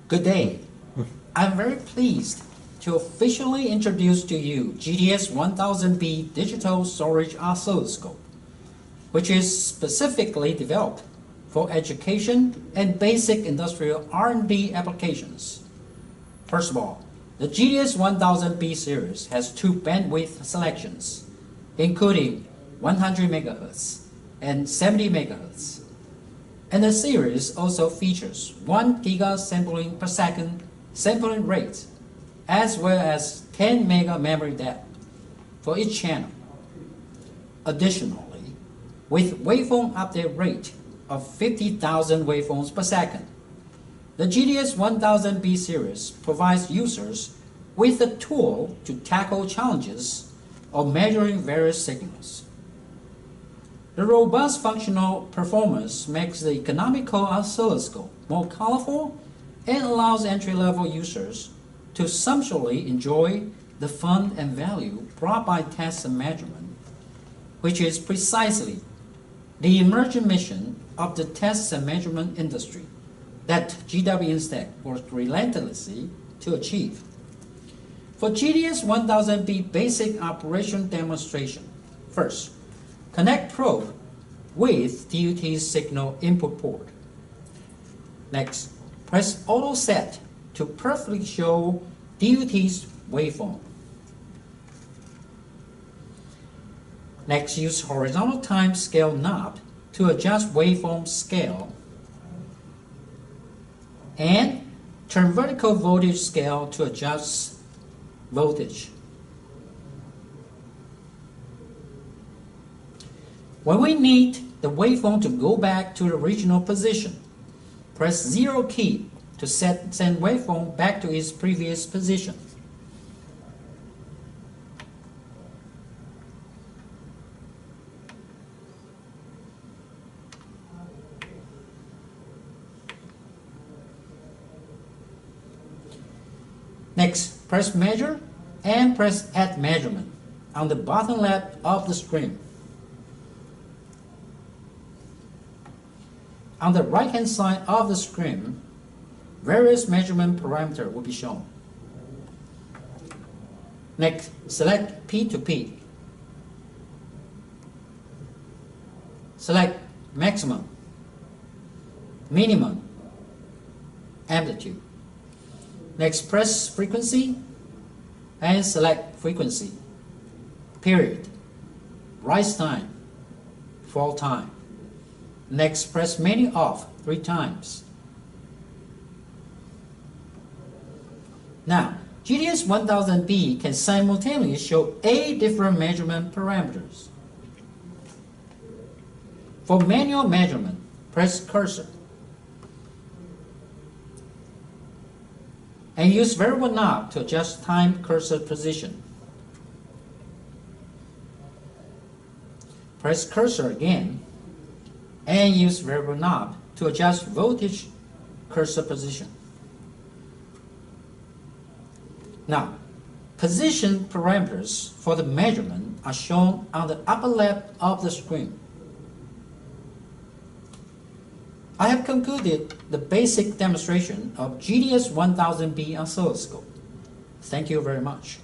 Good day. I'm very pleased to officially introduce to you GDS 1000B Digital Storage Oscilloscope, which is specifically developed for education and basic industrial R&D applications. First of all, the GDS 1000B series has two bandwidth selections, including 100 MHz and 70 MHz. And the series also features 1 giga sampling per second sampling rate, as well as 10 mega memory depth for each channel. Additionally, with waveform update rate of 50,000 waveforms per second, the GDS 1000B series provides users with a tool to tackle challenges of measuring various signals. The robust functional performance makes the economical oscilloscope more colorful and allows entry-level users to sumptuously enjoy the fun and value brought by test and measurement, which is precisely the emerging mission of the test and measurement industry that GW Instek works relentlessly to achieve. For GDS 1000B basic operation demonstration, first, connect probe with DUT's signal input port. Next, press auto set to perfectly show DUT's waveform. Next, use horizontal time scale knob to adjust waveform scale and turn vertical voltage scale to adjust voltage. When we need the waveform to go back to the original position, press 0 key to send waveform back to its previous position. Next, press measure and press add measurement on the bottom left of the screen. On the right-hand side of the screen, various measurement parameters will be shown. Next, select P to P. Select maximum, minimum, amplitude. Next, press frequency and select frequency, period, rise time, fall time. Next, press menu off 3 times. Now, GDS 1000B can simultaneously show 8 different measurement parameters. For manual measurement, press cursor and use variable knob to adjust time cursor position. Press cursor again and use variable knob to adjust voltage cursor position. Now, position parameters for the measurement are shown on the upper left of the screen. I have concluded the basic demonstration of GDS 1000B oscilloscope. Thank you very much.